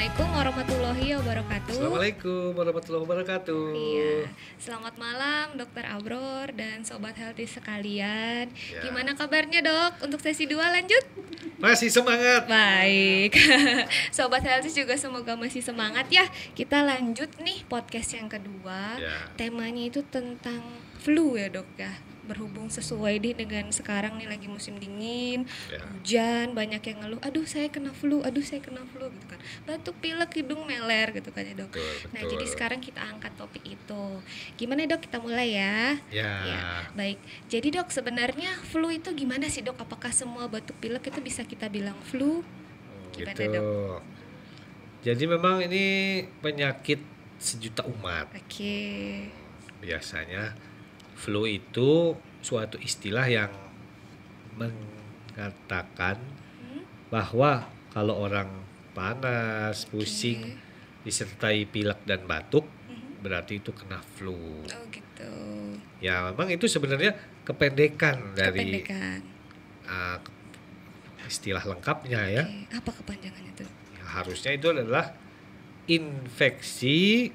Assalamualaikum warahmatullahi wabarakatuh. Assalamualaikum warahmatullahi wabarakatuh. Iya, selamat malam Dokter Abror dan Sobat Healthy sekalian. Ya. Gimana kabarnya dok? Untuk sesi 2 lanjut? Masih semangat. Baik, Sobat Healthy juga semoga masih semangat ya. Kita lanjut nih podcast yang kedua. Ya. Temanya itu tentang flu ya dok ya. Berhubung sesuai dengan sekarang nih lagi musim dingin, Ya. hujan, banyak yang ngeluh, aduh saya kena flu gitu kan, batuk pilek hidung meler gitu kan ya dok. Betul, Nah betul. jadi sekarang kita angkat topik itu. Gimana dok, kita mulai ya? Ya. Baik, jadi dok sebenarnya flu itu gimana sih dok? Apakah semua batuk pilek itu bisa kita bilang flu? Gimana Gitu. dok? Jadi memang ini penyakit sejuta umat. Oke. Biasanya flu itu suatu istilah yang mengatakan bahwa kalau orang panas, pusing, disertai pilek dan batuk, berarti itu kena flu. Oh gitu. Ya memang itu sebenarnya kependekan dari Kependekan. istilah lengkapnya ya. Oke, apa kepanjangannya tuh? Ya, harusnya itu adalah infeksi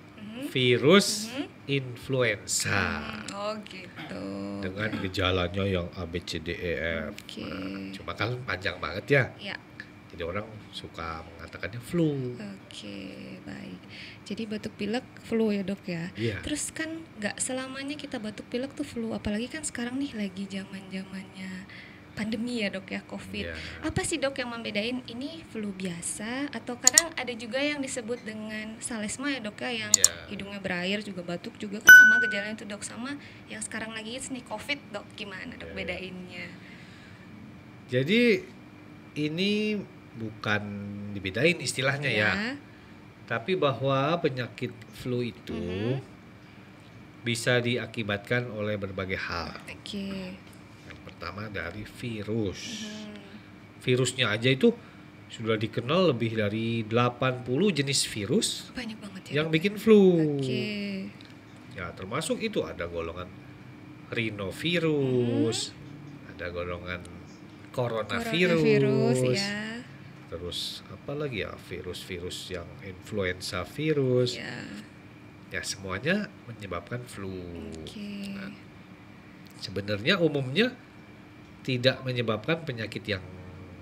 virus influenza Oh gitu. dengan gejalanya yang A B C D E F. Oke. Nah, cuma kan panjang banget ya. Ya. Jadi orang suka mengatakannya flu. Oke, baik. Jadi batuk pilek flu ya dok ya. Iya. Terus kan nggak selamanya kita batuk pilek tuh flu, apalagi kan sekarang nih lagi zamannya pandemi ya dok ya, COVID. Iya. Apa sih dok yang membedain ini flu biasa atau kadang ada juga yang disebut dengan salesma ya dok ya, yang Iya. hidungnya berair juga batuk juga kan sama gejalanya tuh dok, sama yang sekarang lagi hits nih COVID dok, gimana dok Iya. bedainnya? Jadi ini bukan dibedain istilahnya ya. Tapi bahwa penyakit flu itu bisa diakibatkan oleh berbagai hal. Oke. Yang pertama dari virus. Virusnya aja itu sudah dikenal lebih dari 80 jenis virus Banyak banget ya yang dok? bikin flu. Oke. Ya, termasuk itu ada golongan rhinovirus, ada golongan Coronavirus coronavirus. ya. Terus apa lagi ya, virus-virus yang influenza virus. Ya. Ya, semuanya menyebabkan flu. Oke. Nah, sebenarnya umumnya tidak menyebabkan penyakit yang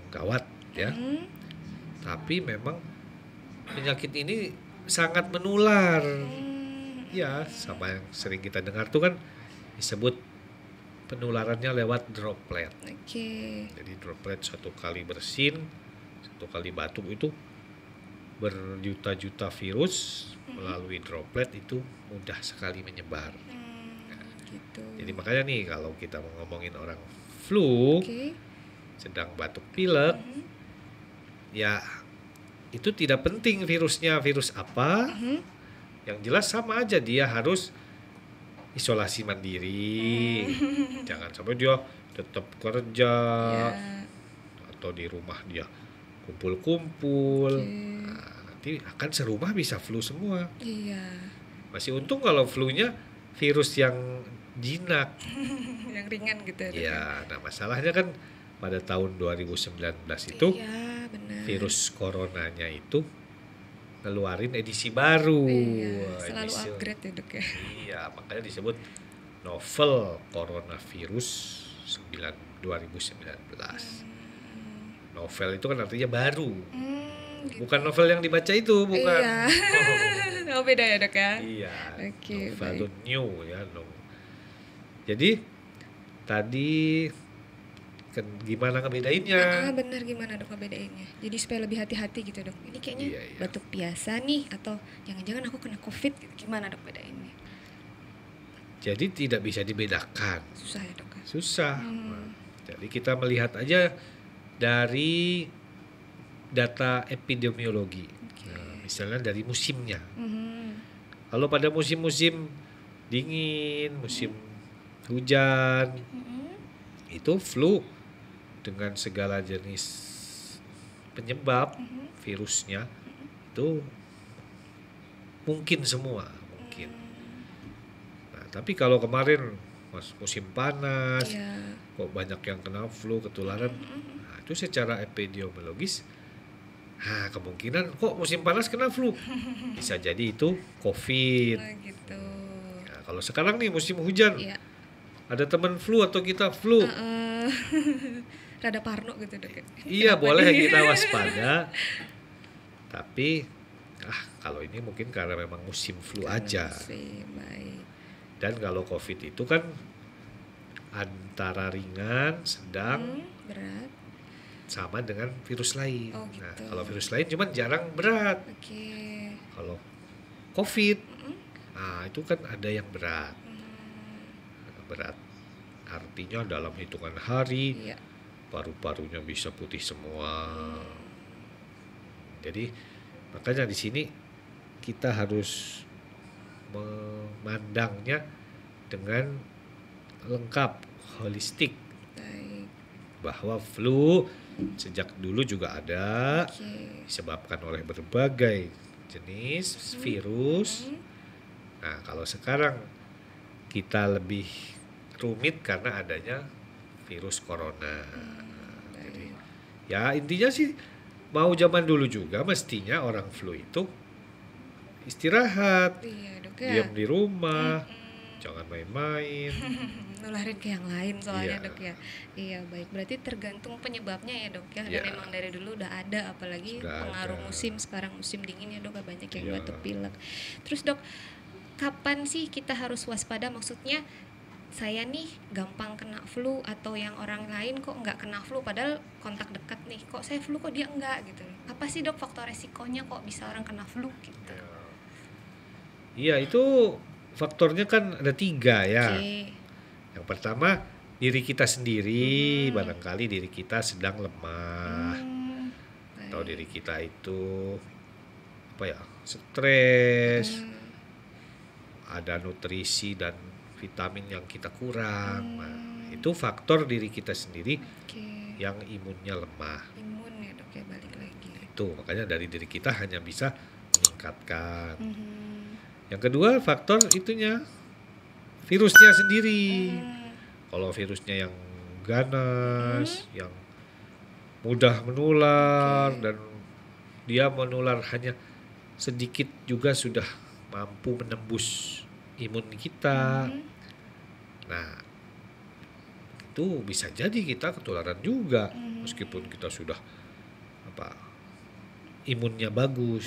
gawat ya. Tapi memang penyakit ini sangat menular. Ya, sama yang sering kita dengar tuh kan disebut penularannya lewat droplet. Oke. Jadi droplet satu kali bersin, satu kali batuk itu berjuta-juta virus melalui droplet itu mudah sekali menyebar. Gitu. Jadi makanya nih kalau kita mau ngomongin orang flu, Oke. sedang batuk pilek, ya itu tidak penting virusnya virus apa. Yang jelas sama aja, dia harus isolasi mandiri. Jangan sampai dia tetap kerja Ya. atau di rumah dia kumpul-kumpul. Oke. Nah, nanti akan serumah bisa flu semua. Iya. Masih untung kalau flu-nya virus yang jinak. Yang ringan gitu ya. Dok? Ya, nah masalahnya kan pada tahun 2019 itu Iya, benar. virus coronanya itu ngeluarin edisi baru. Iya, selalu Edisi- upgrade ya dok ya. Iya, makanya disebut novel coronavirus 2019. Novel itu kan artinya baru. Gitu. Bukan novel yang dibaca itu, bukan. Iya. Oh beda ya dok ya. Iya. Oke, Novel baik. itu new ya. Jadi tadi gimana ngebedainnya? Benar, gimana dok ngebedainnya? Jadi supaya lebih hati-hati gitu dok. Ini kayaknya Iya, iya. batuk biasa nih atau jangan-jangan aku kena COVID gitu. Gimana dok bedainnya? Jadi tidak bisa dibedakan. Susah ya dok. Susah. Nah, jadi kita melihat aja dari data epidemiologi. Nah, misalnya dari musimnya. Kalau pada musim-musim dingin, musim hujan, itu flu dengan segala jenis penyebab virusnya itu mungkin semua, mungkin. Nah, tapi kalau kemarin musim panas, kok banyak yang kena flu, ketularan. Nah, itu secara epidemiologis Nah, kemungkinan kok musim panas kena flu. Bisa jadi itu COVID. Nah, gitu. Nah, kalau sekarang nih musim hujan, Iya. ada teman flu atau kita flu, Eh, rada parno gitu dok. iya Kenapa boleh nih? kita waspada. Tapi kalau ini mungkin karena memang musim flu Karena aja. musim, baik. Dan kalau COVID itu kan antara ringan, sedang, Berat. sama dengan virus lain. Oh, Nah, gitu. kalau virus lain cuman jarang berat. Oke. Kalau COVID, nah itu kan ada yang berat. Berat artinya dalam hitungan hari Iya. paru-parunya bisa putih semua. Jadi makanya di sini kita harus memandangnya dengan lengkap, holistik, Baik. bahwa flu sejak dulu juga ada, Oke. disebabkan oleh berbagai jenis virus. Nah, kalau sekarang kita lebih rumit karena adanya virus corona. Jadi ya intinya sih mau zaman dulu juga mestinya orang flu itu istirahat, Iya dok ya. diam di rumah, jangan main-main. Nularin ke yang lain soalnya Iya. dok ya. Iya baik, berarti tergantung penyebabnya ya dok ya. Iya. Dan memang dari dulu udah ada, apalagi Sudah pengaruh ada. musim, sekarang musim dingin ya dok, banyak yang Iya. batuk pilek. Terus dok, kapan sih kita harus waspada? Maksudnya saya nih gampang kena flu, atau yang orang lain kok nggak kena flu padahal kontak dekat nih, kok saya flu kok dia enggak gitu. Apa sih dok faktor resikonya kok bisa orang kena flu gitu? Iya, itu faktornya kan ada 3 ya. Oke. Yang pertama diri kita sendiri, barangkali diri kita sedang lemah, atau Baik. diri kita itu stres, ada nutrisi dan vitamin yang kita kurang. Nah, itu faktor diri kita sendiri Oke. yang imunnya lemah. Imun ya dok ya, balik lagi. Itu makanya dari diri kita hanya bisa meningkatkan. Mhm. Yang kedua faktor itunya virusnya sendiri. Kalau virusnya yang ganas, yang mudah menular, dan dia menular hanya sedikit juga sudah mampu menembus imun kita. Nah, itu bisa jadi kita ketularan juga meskipun kita sudah imunnya bagus.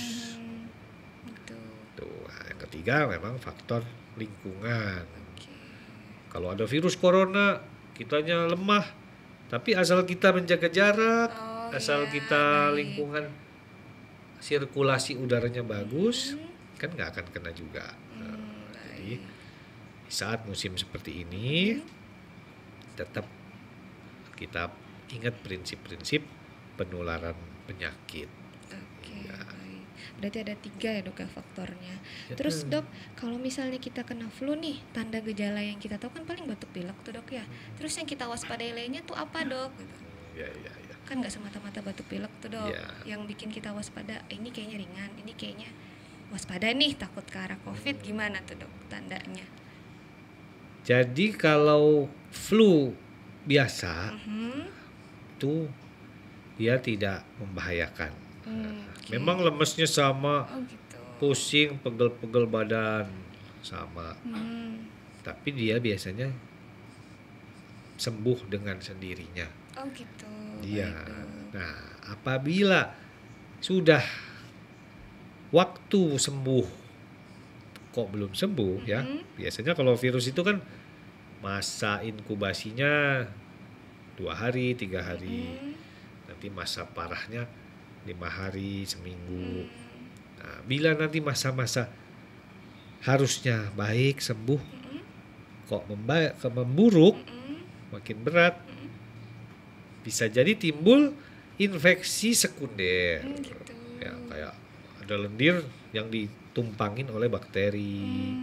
Betul. Tuh, nah, yang ketiga memang faktor lingkungan. Oke. Kalau ada virus corona, kitanya lemah, tapi asal kita menjaga jarak, Oh, asal iya, kita baik. lingkungan sirkulasi udaranya bagus, kan nggak akan kena juga. Jadi saat musim seperti ini, tetap kita ingat prinsip-prinsip penularan penyakit. Oke, Ya. baik. Berarti ada 3 ya dok ya faktornya. Terus dok, kalau misalnya kita kena flu nih, tanda gejala yang kita tahu kan paling batuk pilek tuh dok ya. Terus yang kita waspadai lainnya tuh apa dok? Gitu. Ya. Kan nggak semata-mata batuk pilek tuh dok. Ya. Yang bikin kita waspada, ini kayaknya ringan, ini kayaknya waspada nih takut ke arah COVID, gimana tuh dok tandanya? Jadi kalau flu biasa itu dia tidak membahayakan. Oke. Memang lemesnya sama, Oh gitu. pusing, pegel-pegel badan sama, tapi dia biasanya sembuh dengan sendirinya. Oh gitu. Iya. Baik, dok. Nah, apabila sudah waktu sembuh kok belum sembuh ya, biasanya kalau virus itu kan masa inkubasinya 2 hari, 3 hari. Nanti masa parahnya 5 hari, seminggu. Nah, bila nanti masa-masa harusnya baik, sembuh, kok memburuk, makin berat, bisa jadi timbul infeksi sekunder. Gitu. Ya, kayak ada lendir yang ditumpangin oleh bakteri.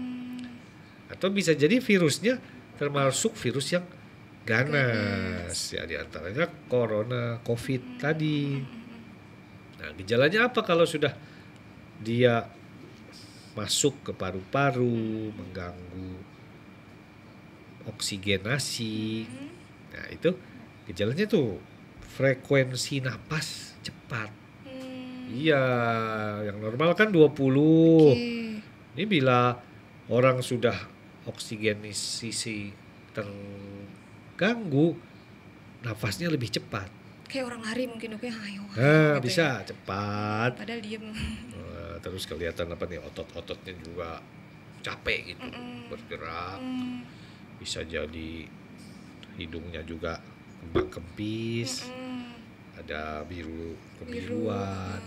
Atau bisa jadi virusnya termasuk virus yang ganas. Ya, diantaranya corona, COVID tadi. Nah, gejalanya apa kalau sudah dia masuk ke paru-paru, mengganggu oksigenasi. Nah, itu gejalanya tuh frekuensi napas cepat. Iya, yang normal kan 20. Oke. Ini bila orang sudah oksigenisasi terganggu, nafasnya lebih cepat. Kayak orang lari mungkin dok ya, ayo Nah, gitu bisa ya. cepat. Padahal diem. Terus kelihatan apa nih, otot-ototnya juga capek gitu, bergerak. Bisa jadi hidungnya juga kembang kempis, ada biru kebiruan.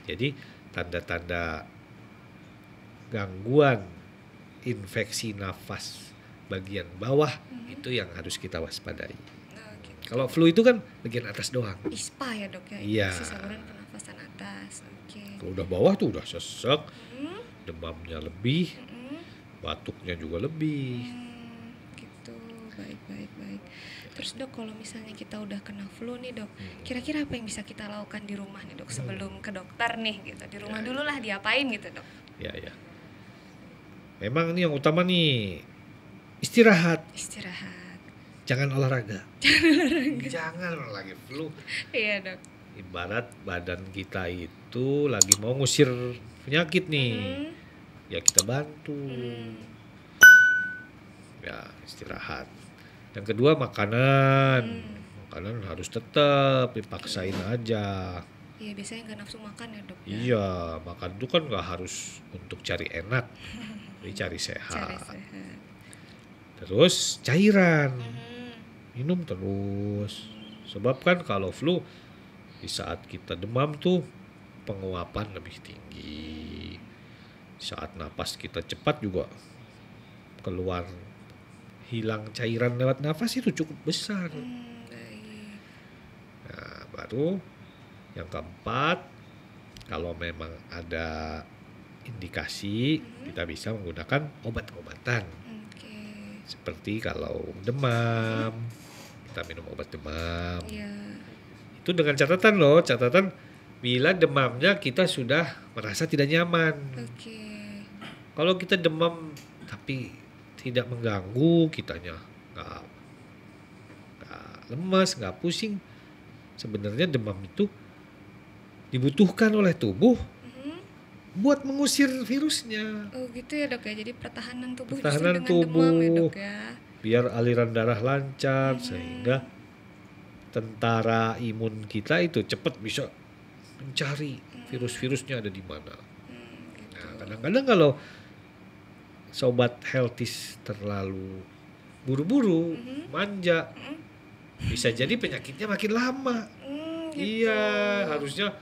Jadi tanda-tanda gangguan infeksi nafas bagian bawah itu yang harus kita waspadai. Kalau flu itu kan bagian atas doang. ISPA ya dok ya, Iya. infeksi saluran pernafasan atas. Oke. Kalau udah bawah tuh udah sesek, demamnya lebih, batuknya juga lebih. Gitu, baik. Terus dok, kalau misalnya kita udah kena flu nih dok, kira-kira apa yang bisa kita lakukan di rumah nih dok sebelum ke dokter nih gitu? Di rumah dulu lah diapain gitu dok? Ya. Memang ini yang utama nih, istirahat. Jangan olahraga. Jangan lagi flu. Iya dok. Ibarat badan kita itu lagi mau ngusir penyakit nih. Ya kita bantu. Ya istirahat. Yang kedua makanan. Makanan harus tetap dipaksain aja. Iya, biasanya nggak nafsu makan ya dok. Iya, makan itu kan nggak harus untuk cari enak, tapi cari sehat. Terus cairan. Minum terus. Sebab kan kalau flu di saat kita demam tuh penguapan lebih tinggi. Saat napas kita cepat juga keluar hilang cairan lewat nafas itu cukup besar. Nah, baru yang keempat, kalau memang ada indikasi kita bisa menggunakan obat-obatan. Seperti kalau demam, kita minum obat demam. Itu dengan catatan bila demamnya kita sudah merasa tidak nyaman. Kalau kita demam tapi tidak mengganggu kitanya, nggak lemas, nggak pusing, sebenarnya demam itu dibutuhkan oleh tubuh buat mengusir virusnya. Oh gitu ya dok ya, jadi pertahanan tubuh Pertahanan justru dengan demam ya dok ya. Biar aliran darah lancar sehingga tentara imun kita itu cepat bisa mencari virus-virusnya ada di mana. Gitu. Nah, kadang-kadang kalau sobat healthies terlalu buru-buru, manja, bisa jadi penyakitnya makin lama. Gitu. Iya, harusnya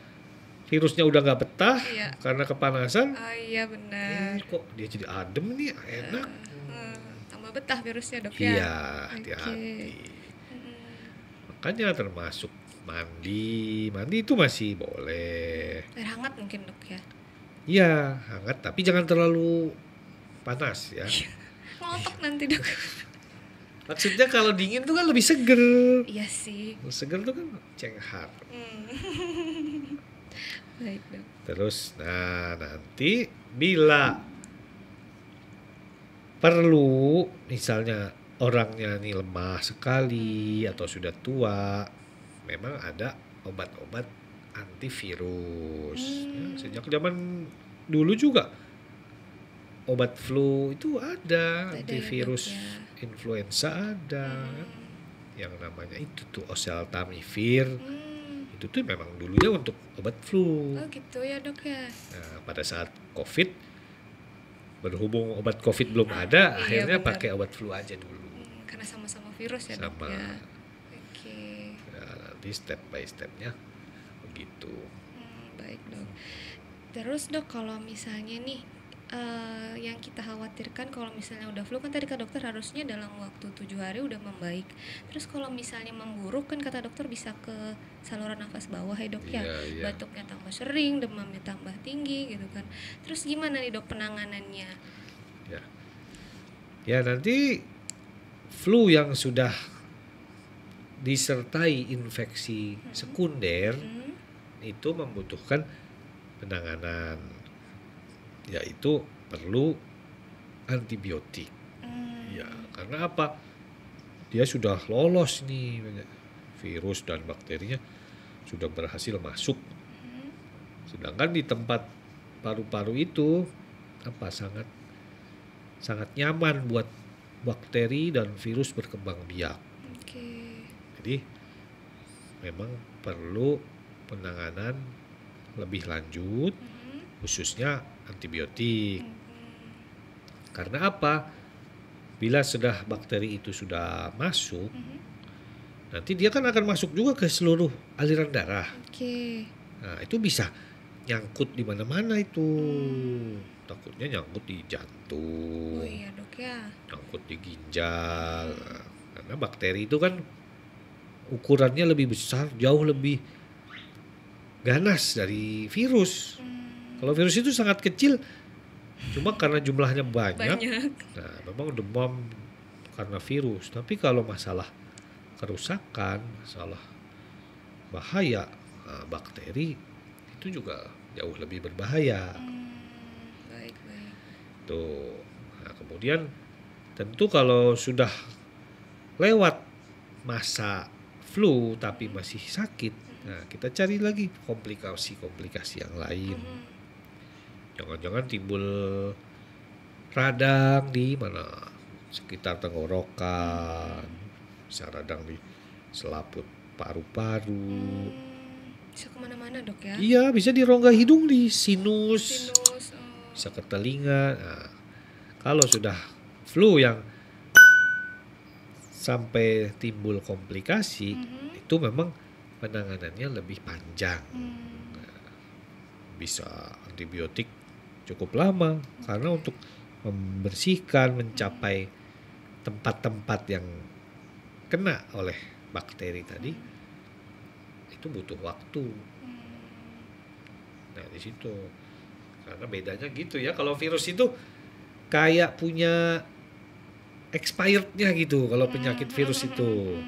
virusnya udah nggak betah karena kepanasan. Iya benar. Kok dia jadi adem nih, enak. Tambah betah virusnya dok ya. Iya, hati-hati. Makanya termasuk mandi itu masih boleh. Air hangat mungkin dok ya. Iya, hangat tapi jangan terlalu panas ya. Ngelotok nanti dok. Maksudnya kalau dingin tuh kan lebih seger. Iya sih. Seger tuh kan cenghar. Baik dok. Terus nanti bila perlu, misalnya orangnya nih lemah sekali atau sudah tua, memang ada obat-obat antivirus. Sejak zaman dulu juga obat flu itu ada antivirus ya, influenza ada. Yang namanya itu tuh oseltamivir. Itu tuh memang dulunya untuk obat flu. Oh gitu ya dok ya. Nah, pada saat COVID, berhubung obat COVID belum ada, akhirnya pakai obat flu aja dulu. Karena sama-sama virus ya dok ya. Oke. Nah, nanti step by stepnya begitu. Baik dok. Terus dok, kalau misalnya nih yang kita khawatirkan kalau misalnya udah flu kan tadi kata dokter harusnya dalam waktu 7 hari udah membaik. Terus kalau misalnya memburuk kan kata dokter bisa ke saluran nafas bawah ya dok ya. Batuknya tambah sering, demamnya tambah tinggi gitu kan. Terus gimana nih dok penanganannya? Ya nanti flu yang sudah disertai infeksi sekunder itu membutuhkan penanganan, yaitu perlu antibiotik. Ya, karena apa? Dia sudah lolos nih, virus dan bakterinya sudah berhasil masuk Sedangkan di tempat paru-paru itu sangat sangat nyaman buat bakteri dan virus berkembang biak. Oke. Jadi memang perlu penanganan lebih lanjut, khususnya antibiotik. Karena apa? Bila sudah bakteri itu sudah masuk, nanti dia kan akan masuk juga ke seluruh aliran darah. Oke. Nah, itu bisa nyangkut di mana-mana itu. Takutnya nyangkut di jantung, Oh iya dok ya. nyangkut di ginjal. Nah, karena bakteri itu kan ukurannya lebih besar, jauh lebih ganas dari virus. Kalau virus itu sangat kecil, cuma karena jumlahnya banyak. Nah, memang demam karena virus. Tapi kalau masalah kerusakan, masalah bahaya, bakteri itu juga jauh lebih berbahaya. Baik. Tuh. Nah, kemudian tentu kalau sudah lewat masa flu tapi masih sakit, nah kita cari lagi komplikasi yang lain. Jangan-jangan timbul radang di mana sekitar tenggorokan, bisa radang di selaput paru-paru. Bisa kemana-mana dok ya? Iya, bisa di rongga hidung, di sinus. Sinus. Bisa ke telinga. Nah, kalau sudah flu yang sampai timbul komplikasi, itu memang penanganannya lebih panjang. Bisa antibiotik cukup lama karena untuk membersihkan, mencapai tempat-tempat yang kena oleh bakteri tadi itu butuh waktu. Nah, di situ karena bedanya gitu ya, kalau virus itu kayak punya expirednya gitu. Kalau penyakit virus itu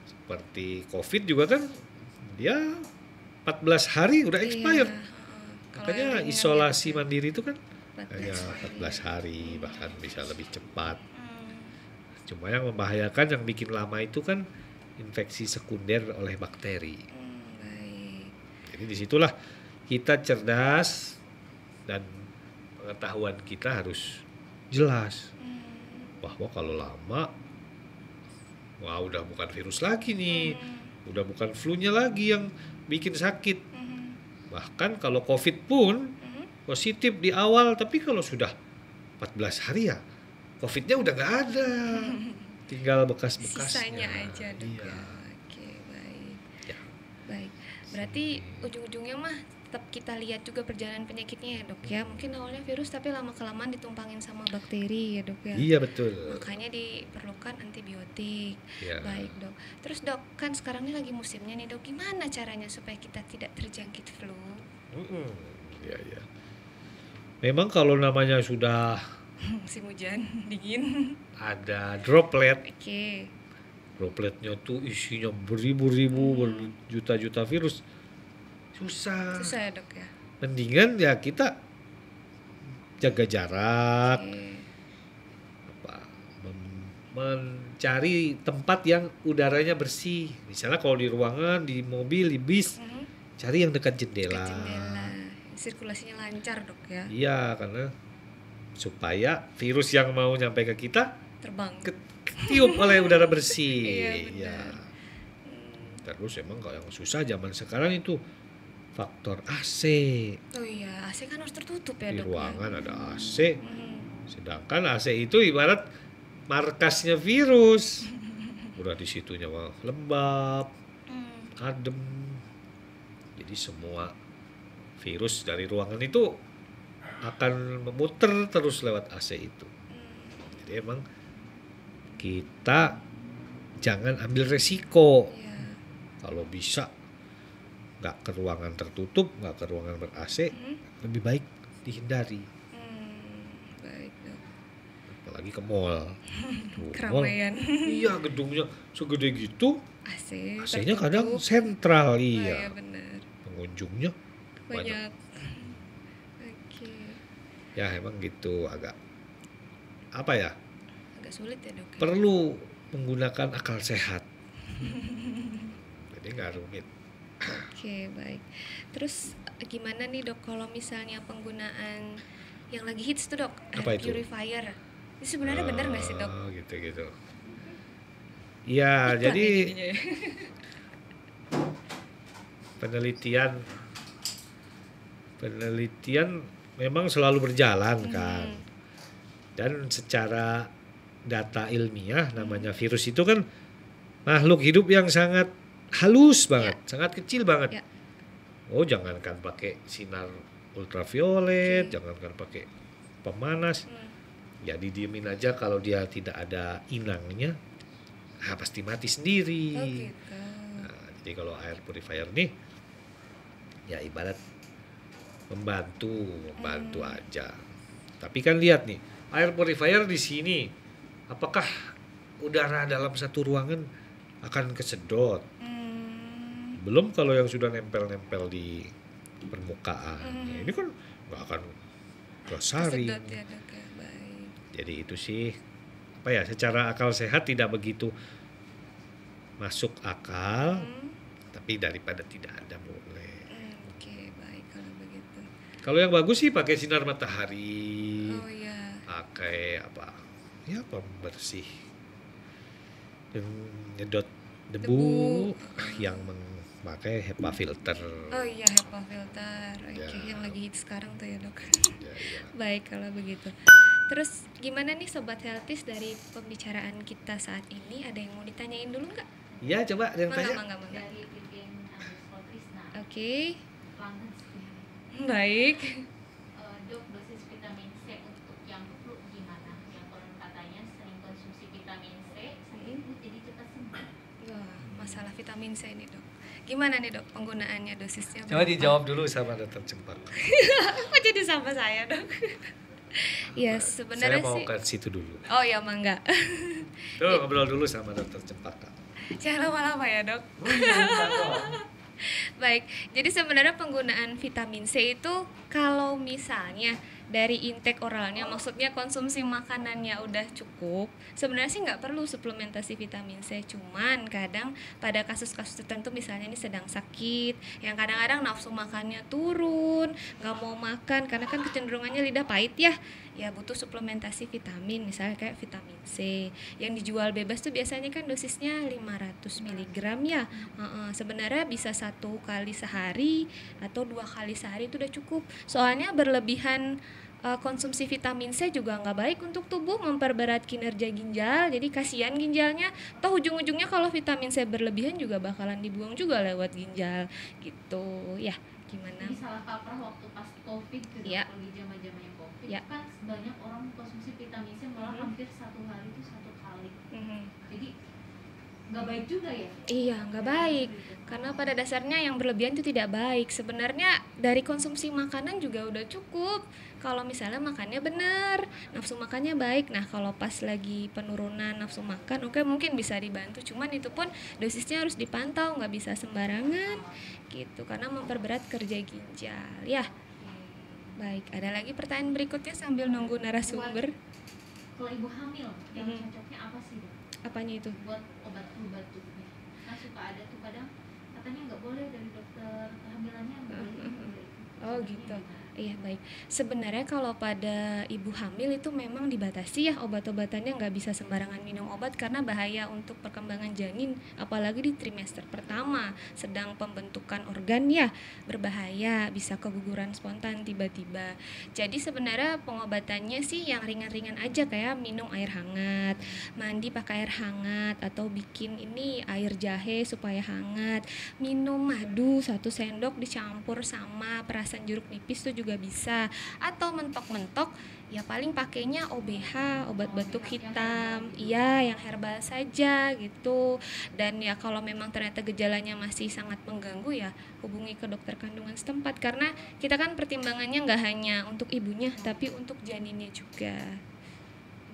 seperti COVID juga kan dia 14 hari udah expired. Makanya isolasi mandiri itu kan hanya 14 hari, bahkan bisa lebih cepat. Cuma yang membahayakan, yang bikin lama itu kan infeksi sekunder oleh bakteri. Jadi disitulah kita cerdas dan pengetahuan kita harus jelas bahwa kalau lama, wah udah bukan virus lagi nih, udah bukan flu-nya lagi yang bikin sakit. Bahkan kalau COVID pun positif di awal, tapi kalau sudah 14 hari ya COVID-nya udah gak ada, tinggal bekas-bekasnya. Sisanya aja dok ya. Oke, baik. Ya. Baik, berarti ujung-ujungnya mah tetap kita lihat juga perjalanan penyakitnya ya dok ya. Mungkin awalnya virus tapi lama-kelamaan ditumpangin sama bakteri ya dok ya. Iya betul. Makanya diperlukan antibiotik. Ya. Baik dok. Terus dok, kan sekarang ini lagi musimnya nih dok. Gimana caranya supaya kita tidak terjangkit flu? Iya. Memang kalau namanya sudah musim hujan dingin, ada droplet. Oke. Dropletnya tuh isinya beribu-ribu, berjuta-juta virus. Susah ya dok ya. Mendingan ya kita jaga jarak, mencari tempat yang udaranya bersih. Misalnya kalau di ruangan, di mobil, di bis, cari yang dekat jendela. Sirkulasinya lancar dok ya. Iya, karena supaya virus yang mau nyampe ke kita terbang, ketiup oleh udara bersih. Iya. Terus emang kalau yang susah zaman sekarang itu faktor AC. Oh iya, AC kan harus tertutup ya di dok. Di ruangan ada AC. Sedangkan AC itu ibarat markasnya virus. Udah di situnya lembab, adem. Jadi semua virus dari ruangan itu akan memutar terus lewat AC itu. Jadi emang kita jangan ambil resiko. Kalau bisa nggak ke ruangan tertutup, nggak ke ruangan ber-AC, lebih baik dihindari. Baik dok. Apalagi ke mall. Keramaian. Iya, gedungnya segede gitu. AC-nya tertutup. kadang sentral. Iya benar. Pengunjungnya banyak. Oke. Ya emang gitu, agak apa ya? Agak sulit ya dok. Perlu menggunakan akal sehat. Jadi nggak rumit. Oke, baik. Terus gimana nih dok kalau misalnya penggunaan yang lagi hits tuh dok, Apa air itu? purifier. Ini sebenarnya benar nggak sih dok? Gitu. Ya, Iklan jadi ya jadinya ya. penelitian memang selalu berjalan kan. Mhm. Dan secara data ilmiah namanya virus itu kan makhluk hidup yang sangat halus banget, sangat kecil banget. Ya. Oh, jangankan pakai sinar ultraviolet, Oke. jangankan pakai pemanas. Ya didiemin aja, kalau dia tidak ada inangnya, pasti mati sendiri. Oh gitu. Nah, jadi kalau air purifier nih ya ibarat membantu aja. Tapi kan lihat nih, air purifier di sini, apakah udara dalam satu ruangan akan kesedot? Belum kalau yang sudah nempel-nempel di permukaan. Ya, ini kan nggak akan kesaring. Kesedot ya dok ya, baik. Jadi itu sih apa ya, secara akal sehat tidak begitu masuk akal, tapi daripada tidak ada boleh. Oke, baik kalau begitu. Kalau yang bagus sih pakai sinar matahari, Oh iya. pakai apa? Ya pembersih yang nyedot debu, yang memakai HEPA filter. Oh iya, HEPA filter. Oke, Ya. yang lagi hits sekarang tuh ya dok. Ya. Baik kalau begitu. Terus gimana nih sobat healthies, dari pembicaraan kita saat ini ada yang mau ditanyain dulu nggak? Ya, coba ada yang tanya. Mangga. Dari Vivian_Trisna. Oke, Pelanggan setia. baik. Dok, dosis vitamin C untuk yang flu gimana? Yang konon katanya sering konsumsi vitamin C, sakit flu jadi cepat sembuh. Wah, masalah vitamin C ini dok. Gimana nih dok penggunaannya, dosisnya? Coba berapa? dijawab dulu sama Dokter Cempaka. Kok jadi sama saya dok? Ya sebenarnya Saya mau sih. ke situ dulu. Oh ya mangga. Tuh ngobrol dulu sama Dokter Cempaka. Jangan lama-lama ya dok. Baik, jadi sebenarnya penggunaan vitamin C itu kalau misalnya dari intake oralnya, maksudnya konsumsi makanannya udah cukup, sebenarnya sih nggak perlu suplementasi vitamin C. Cuman kadang pada kasus-kasus tertentu, misalnya ini sedang sakit, yang kadang-kadang nafsu makannya turun, nggak mau makan karena kan kecenderungannya lidah pahit ya, ya butuh suplementasi vitamin, misalnya kayak vitamin C yang dijual bebas tuh biasanya kan dosisnya 500 mg ya. Sebenarnya bisa 1 kali sehari atau 2 kali sehari itu udah cukup. Soalnya berlebihan konsumsi vitamin C juga nggak baik untuk tubuh, memperberat kinerja ginjal, jadi kasihan ginjalnya. Toh ujung-ujungnya kalau vitamin C berlebihan juga bakalan dibuang juga lewat ginjal gitu ya. Gimana? Ini salah kaprah waktu pas COVID gitu, Iya. lagi zaman-zamannya COVID Iya. kan banyak orang konsumsi vitamin C malah hampir 1 hari itu 1 kali. Jadi nggak baik juga ya? Iya, nggak baik. Karena pada dasarnya yang berlebihan itu tidak baik. Sebenarnya dari konsumsi makanan juga udah cukup. Kalau misalnya makannya benar, nafsu makannya baik. Nah, kalau pas lagi penurunan nafsu makan, oke, mungkin bisa dibantu. Cuman itu pun dosisnya harus dipantau, nggak bisa sembarangan gitu. Karena memperberat kerja ginjal. Ya, baik. Ada lagi pertanyaan berikutnya sambil nunggu narasumber. Kalau ibu hamil, yang cocoknya apa sih dok? Apanya itu? Buat obat flu batuknya. Kan suka ada tuh kadang katanya nggak boleh dari dokter kehamilannya, nggak boleh ini, nggak boleh itu. Oh Cocoknya gitu. gimana? Iya baik. Sebenarnya kalau pada ibu hamil itu memang dibatasi ya obat-obatannya, nggak bisa sembarangan minum obat karena bahaya untuk perkembangan janin, apalagi di trimester pertama sedang pembentukan organ ya, berbahaya, bisa keguguran spontan tiba-tiba. Jadi sebenarnya pengobatannya sih yang ringan-ringan aja, kayak minum air hangat, mandi pakai air hangat, atau bikin ini air jahe supaya hangat, minum madu 1 sendok dicampur sama perasan jeruk nipis tuh juga bisa, atau mentok-mentok ya paling pakainya OBH, obat batuk hitam, iya yang herbal saja gitu. Dan ya kalau memang ternyata gejalanya masih sangat mengganggu ya hubungi ke dokter kandungan setempat, karena kita kan pertimbangannya nggak hanya untuk ibunya tapi untuk janinnya juga.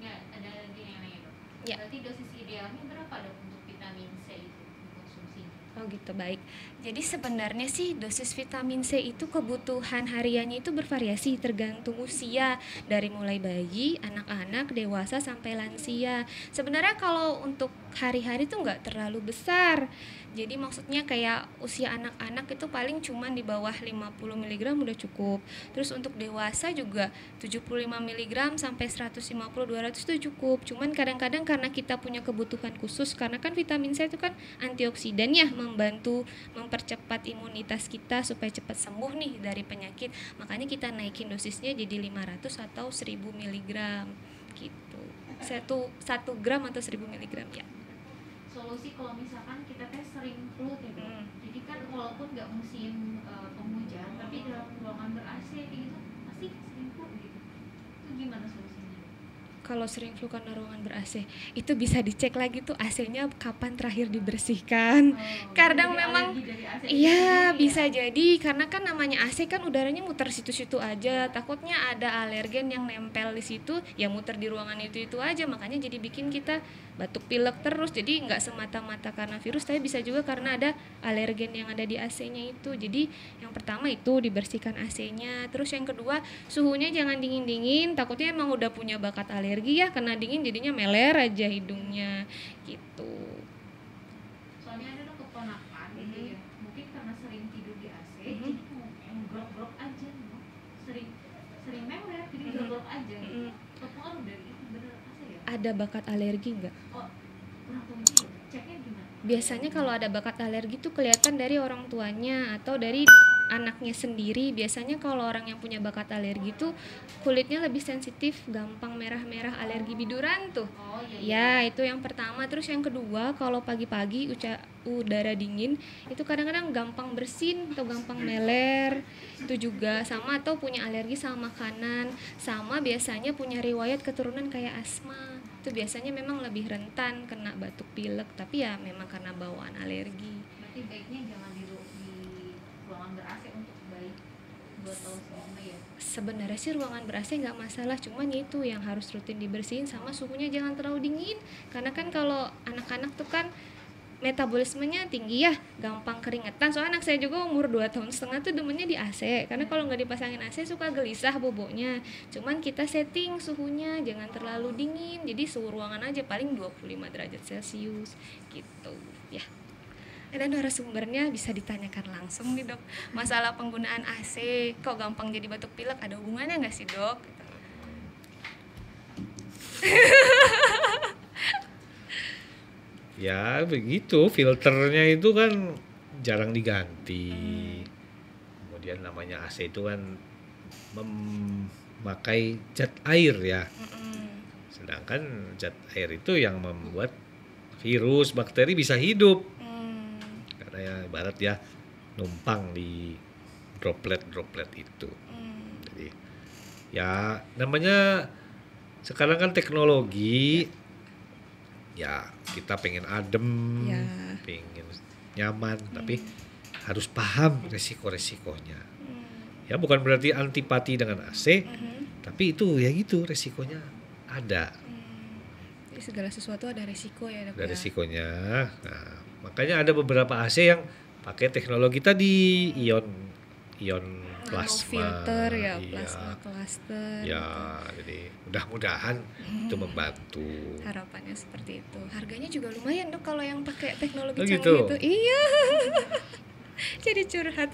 Nggak, ada lagi yang nanya dok. Ya. Berarti dosis idealnya berapa dok untuk vitamin C itu dikonsumsi? Oh gitu, baik. Jadi sebenarnya sih dosis vitamin C itu kebutuhan hariannya itu bervariasi tergantung usia, dari mulai bayi, anak-anak, dewasa sampai lansia. Sebenarnya kalau untuk hari-hari tuh nggak terlalu besar. Jadi maksudnya kayak usia anak-anak itu paling cuman di bawah 50 mg udah cukup. Terus untuk dewasa juga 75 mg sampai 150-200 itu cukup. Cuman kadang-kadang karena kita punya kebutuhan khusus, karena kan vitamin C itu kan antioksidan ya, membantu mempercepat imunitas kita supaya cepat sembuh nih dari penyakit. Makanya kita naikin dosisnya jadi 500 atau 1000 mg gitu. 1 gram atau 1000 mg ya. Solusi kalau misalkan kita sering flu gitu, jadi kan walaupun nggak musim penghujan tapi dalam ruangan ber-AC kayak gitu pasti sering flu gitu, itu gimana solusinya? Kalau sering flu karena ruangan ber-AC itu bisa dicek lagi tuh AC-nya kapan terakhir dibersihkan. Kadang memang iya bisa jadi karena kan namanya AC kan udaranya muter situ-situ aja, takutnya ada alergen yang nempel di situ ya, muter di ruangan itu aja, makanya jadi bikin kita batuk pilek terus. Jadi nggak semata-mata karena virus, tapi bisa juga karena ada alergen yang ada di AC-nya itu. Jadi yang pertama itu dibersihkan AC-nya. Terus yang kedua, suhunya jangan dingin-dingin, takutnya emang udah punya bakat alergi ya, kena dingin jadinya meler aja hidungnya gitu. Soalnya ada tuh keponakan gitu ya, mungkin karena sering tidur di AC jadi yang grok-grok aja, sering meler jadi grok-grok aja. Kepengaruh dari itu bener AC ya? Ada bakat alergi nggak? Oh, kurang tahu juga. Ceknya gimana? Biasanya kalau ada bakat alergi tuh kelihatan dari orang tuanya atau dari anaknya sendiri. Biasanya kalau orang yang punya bakat alergi tuh kulitnya lebih sensitif, gampang merah-merah, alergi biduran tuh. Oh iya. Ya, itu yang pertama. Terus yang kedua, kalau pagi-pagi udara dingin itu kadang-kadang gampang bersin atau gampang meler. Itu juga sama, atau punya alergi sama makanan, sama biasanya punya riwayat keturunan kayak asma. Itu biasanya memang lebih rentan kena batuk pilek, tapi ya memang karena bawaan alergi. Berarti baiknya jangan di ruangan ber-AC untuk baik buat tahu semua ya. Sebenarnya sih ruangan ber-AC nggak masalah, cuman itu yang harus rutin dibersihin, sama suhunya jangan terlalu dingin. Karena kan kalau anak-anak tuh kan metabolismenya tinggi ya, gampang keringetan. Soalnya anak saya juga umur 2,5 tahun tuh demennya di AC, karena kalau nggak dipasangin AC suka gelisah boboknya. Cuman kita setting suhunya jangan terlalu dingin, jadi suhu ruangan aja paling 25 derajat Celcius gitu ya. Dan narasumbernya bisa ditanyakan langsung nih dok, masalah penggunaan AC kok gampang jadi batuk pilek, ada hubungannya nggak sih dok? Ya begitu, filternya itu kan jarang diganti. Kemudian namanya AC itu kan memakai zat air ya. Sedangkan zat air itu yang membuat virus, bakteri bisa hidup. Karena ya ibarat ya numpang di droplet itu. Jadi ya namanya sekarang kan teknologi, ya kita pengen adem, pengen nyaman, tapi harus paham resiko-resikonya. Ya bukan berarti antipati dengan AC, tapi itu ya gitu resikonya ada. Jadi segala sesuatu ada resiko ya dok. Ada resikonya. Nah, makanya ada beberapa AC yang pakai teknologi tadi ion plasma, filter ya, iya. plasma cluster. Ya, jadi mudah-mudahan itu membantu. Harapannya seperti itu. Harganya juga lumayan dok kalau yang pakai teknologi Oh, canggih gitu? itu. Iya. Jadi curhat.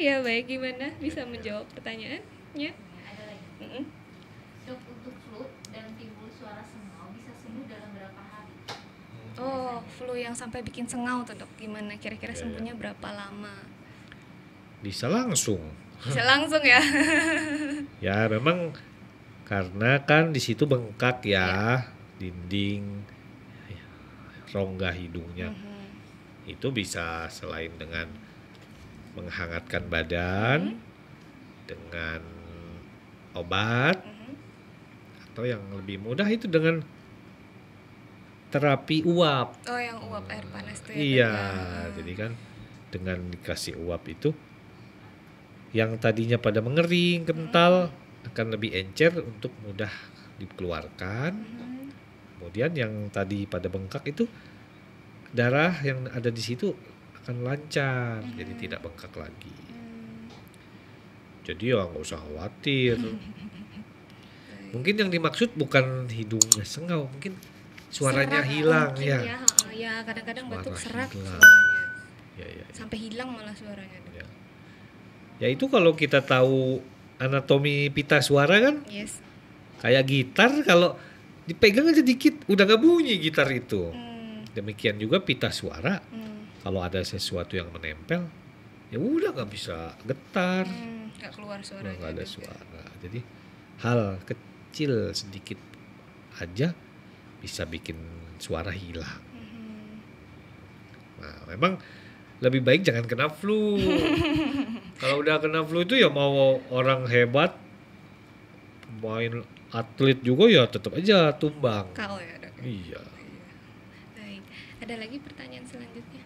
Ya baik, gimana bisa menjawab pertanyaannya? Ada lagi. Dok, untuk flu dan timbul suara sengau bisa sembuh dalam berapa hari? Oh, flu yang sampai bikin sengau tuh dok, gimana? Kira-kira Ya, sembuhnya berapa lama? Bisa langsung. Bisa langsung ya? Ya memang karena kan di situ bengkak ya, dinding rongga hidungnya. Itu bisa selain dengan menghangatkan badan dengan obat, atau yang lebih mudah itu dengan terapi uap. Oh, yang uap air panas tuh ya? Iya, dok, ya? jadi kan dengan dikasih uap itu yang tadinya pada mengering, kental akan lebih encer untuk mudah dikeluarkan. Kemudian yang tadi pada bengkak itu darah yang ada di situ akan lancar, jadi tidak bengkak lagi. Jadi ya nggak usah khawatir. Mungkin yang dimaksud bukan hidungnya sengau, mungkin suaranya Serak hilang mungkin ya. Ya kadang-kadang Suara batuk serak hilang. suaranya. Ya. Sampai hilang malah suaranya. Ya. Ya itu kalau kita tahu anatomi pita suara kan Yes. kayak gitar, kalau dipegang aja dikit udah nggak bunyi gitar itu. Demikian juga pita suara, kalau ada sesuatu yang menempel ya udah nggak bisa getar, Nggak keluar suaranya. nggak ada juga. suara. Jadi hal kecil sedikit aja bisa bikin suara hilang. Nah memang lebih baik jangan kena flu. Kalau udah kena flu itu ya mau orang hebat, main atlet juga ya tetap aja tumbang. KO ya dok. Iya. Baik. Ada lagi pertanyaan selanjutnya?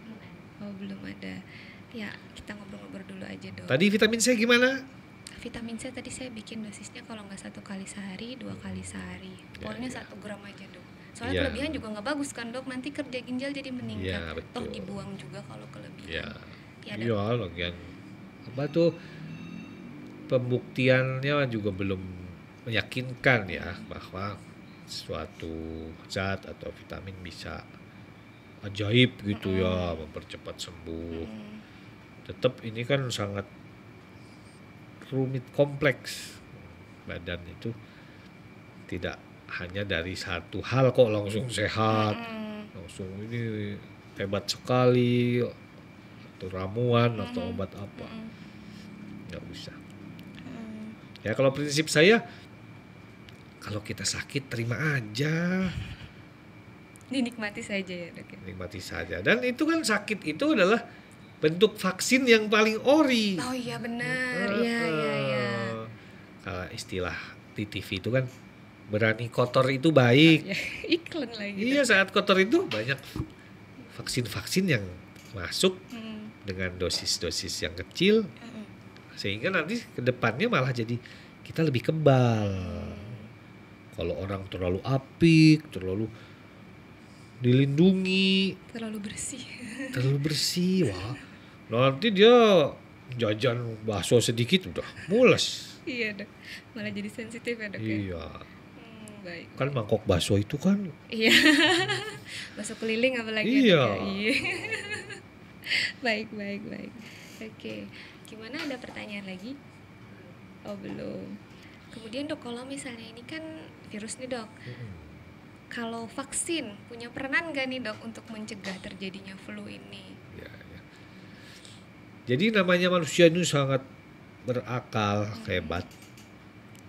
Oh belum ada. Ya kita ngobrol-ngobrol dulu aja dok. Tadi vitamin C gimana? Vitamin C tadi saya bikin dosisnya kalau nggak 1 kali sehari, 2 kali sehari. Pokoknya 1 gram aja dok. Soalnya Ya. kelebihan juga nggak bagus kan dok. Nanti kerja ginjal jadi meningkat. Ya, betul. Toh dibuang juga kalau kelebihan. Ya. Ya, Dok. Iya, lagian apa tuh pembuktiannya juga belum meyakinkan ya bahwa suatu zat atau vitamin bisa ajaib gitu ya mempercepat sembuh. Tetap ini kan sangat rumit, kompleks. Badan itu tidak hanya dari satu hal kok langsung sehat, langsung ini hebat sekali, atau ramuan atau obat apa, nggak bisa. Ya kalau prinsip saya, kalau kita sakit terima aja, Dinikmati saja ya dok. nikmati saja. Dan itu kan sakit itu adalah bentuk vaksin yang paling ori. Oh iya benar. Iya. Kalau istilah di TV itu kan berani kotor itu baik. Ya, iklan lagi. Iya, saat kotor itu banyak vaksin-vaksin yang masuk dengan dosis-dosis yang kecil, sehingga nanti kedepannya malah jadi kita lebih kebal. Kalau orang terlalu apik, terlalu dilindungi, Terlalu bersih. wah, nanti dia jajan bakso sedikit udah mules. Iya dok. Malah jadi sensitif ya dok. Ya? Iya, Baik. kan mangkok bakso itu kan Iya. Bakso keliling apalagi. Iya. Ya, Dok, ya? Iya. baik. Oke. Gimana, ada pertanyaan lagi? Oh belum. Kemudian dok, kalau misalnya ini kan virus nih dok. Kalau vaksin punya peranan nggak nih dok untuk mencegah terjadinya flu ini? ya. Jadi namanya manusia itu sangat berakal, hebat.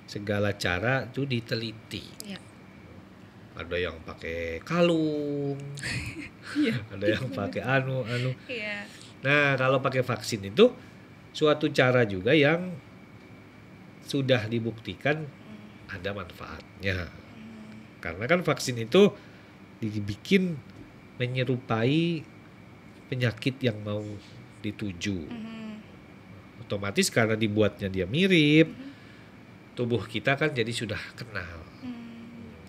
Segala cara itu diteliti. Ya. Ada yang pakai kalung, ada yang pakai anu. Iya. Nah, kalau pakai vaksin itu suatu cara juga yang sudah dibuktikan ada manfaatnya. Karena kan vaksin itu dibikin menyerupai penyakit yang mau dituju. Otomatis karena dibuatnya dia mirip, tubuh kita kan jadi sudah kenal.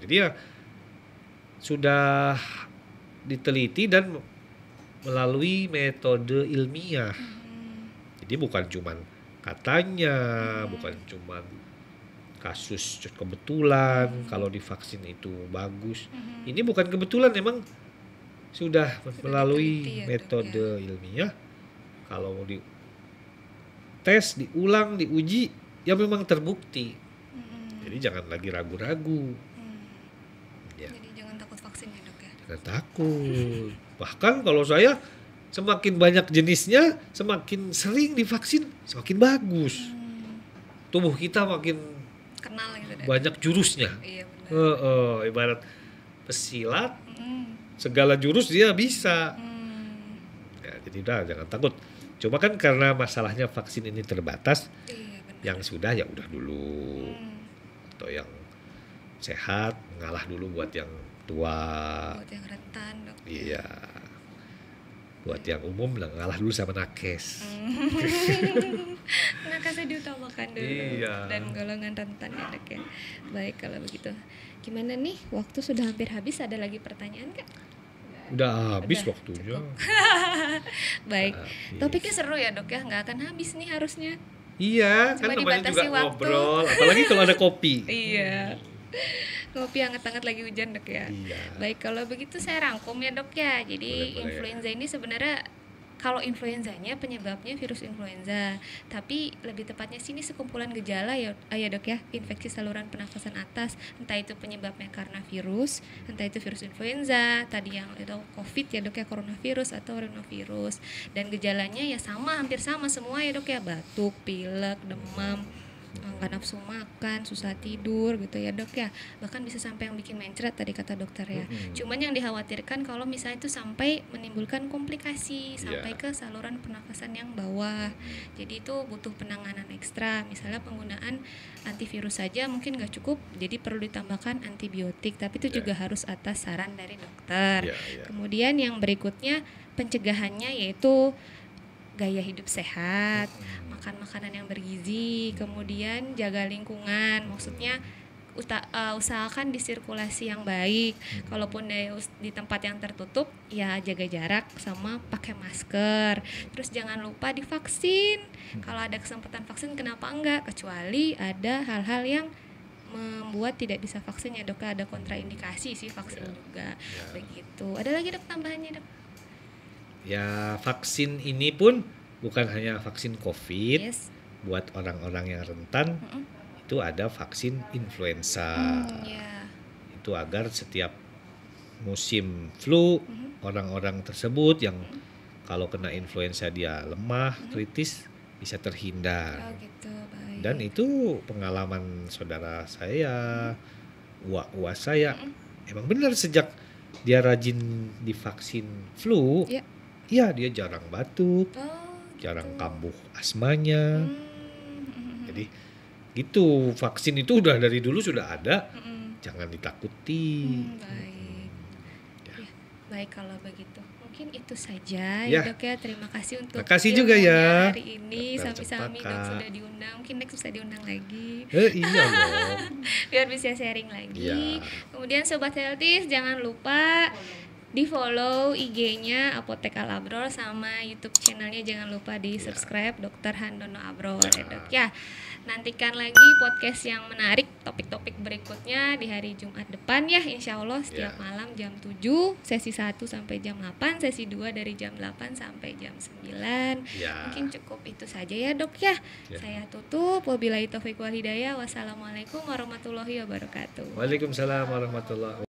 Jadi ya sudah diteliti dan melalui metode ilmiah. Jadi bukan cuman katanya, bukan cuman kasus kebetulan kalau divaksin itu bagus. Ini bukan kebetulan, memang sudah melalui diteliti ya, metode ilmiah. Kalau di tes, diulang, diuji, ya memang terbukti. Jadi jangan lagi ragu-ragu. Ya. Jadi jangan takut vaksin ya dok ya. Jangan takut. Bahkan kalau saya semakin banyak jenisnya, semakin sering divaksin, semakin bagus. Tubuh kita makin Kenal gitu dok. banyak jurusnya. Iya benar. Ibarat pesilat, segala jurus dia bisa. Ya, jadi udah jangan takut. Cuma kan karena masalahnya vaksin ini terbatas, Iya benar. yang sudah ya udah dulu, atau yang sehat ngalah dulu buat yang tua. Buat yang rentan dok. Iya. Buat yang umum ngalah dulu sama nakes. Nakesnya diutamakan dulu. Iya. Dan golongan rentan ya dok ya. Baik kalau begitu. Gimana nih? Waktu sudah hampir habis. Ada lagi pertanyaan kak? Udah habis Udah, waktunya. Baik. Habis. Topiknya seru ya dok ya. Nggak akan habis nih harusnya. Iya, Cuma kan namanya dibatasi juga waktu. ngobrol. Apalagi kalau ada kopi. Iya. Ngopi hangat-hangat lagi hujan dok ya. Iya. Baik, kalau begitu saya rangkum ya dok ya. Jadi Boleh. influenza ini sebenarnya kalau influenzanya penyebabnya virus influenza, tapi lebih tepatnya sini sekumpulan gejala ya, dok ya, infeksi saluran pernafasan atas, entah itu penyebabnya karena virus, entah itu virus influenza, tadi yang itu COVID ya dok ya, coronavirus atau rhinovirus, dan gejalanya ya sama, hampir sama semua ya dok ya, batuk, pilek, demam, nggak nafsu makan, susah tidur gitu ya dok ya, bahkan bisa sampai yang bikin mencret tadi kata dokter ya. Cuman yang dikhawatirkan kalau misalnya itu sampai menimbulkan komplikasi sampai ke saluran pernafasan yang bawah, jadi itu butuh penanganan ekstra, misalnya penggunaan antivirus saja mungkin nggak cukup, jadi perlu ditambahkan antibiotik, tapi itu juga harus atas saran dari dokter. Kemudian yang berikutnya pencegahannya yaitu gaya hidup sehat, makan makanan yang bergizi, kemudian jaga lingkungan, maksudnya usahakan di sirkulasi yang baik. Kalaupun di tempat yang tertutup ya jaga jarak sama pakai masker. Terus jangan lupa divaksin. Kalau ada kesempatan vaksin kenapa enggak, kecuali ada hal-hal yang membuat tidak bisa vaksin ya dok, ada kontraindikasi sih vaksin juga. Begitu. Ada lagi dok tambahannya dok? Ya, vaksin ini pun bukan hanya vaksin COVID. Buat orang-orang yang rentan, itu ada vaksin influenza. Itu agar setiap musim flu, orang-orang tersebut yang kalau kena influenza dia lemah, kritis, bisa terhindar. Gitu, baik. Dan itu pengalaman saudara saya, uak-uak saya, emang benar sejak dia rajin divaksin flu, ya dia jarang batuk, jarang kambuh asmanya. Jadi gitu, vaksin itu udah dari dulu sudah ada, jangan ditakuti. Baik. Baik kalau begitu. Mungkin itu saja ya dok ya. Terima kasih untuk juga ya hari ini. Sami-sami dok sudah diundang. Mungkin next bisa diundang lagi. Iya dong. Biar bisa sharing lagi. Kemudian sobat healthy jangan lupa di follow IG-nya Apotek Al Abrol, sama YouTube channelnya jangan lupa di subscribe Dr. Handono Abrol ya dok ya. Nantikan lagi podcast yang menarik, topik-topik berikutnya di hari Jumat depan ya, insya Allah setiap malam jam 7, sesi 1 sampai jam 8, sesi 2 dari jam 8 sampai jam 9. Mungkin cukup itu saja ya dok ya. Saya tutup, wabillahi taufiq wal hidayah, wassalamualaikum warahmatullahi wabarakatuh. Waalaikumsalam warahmatullahi wabarakatuh.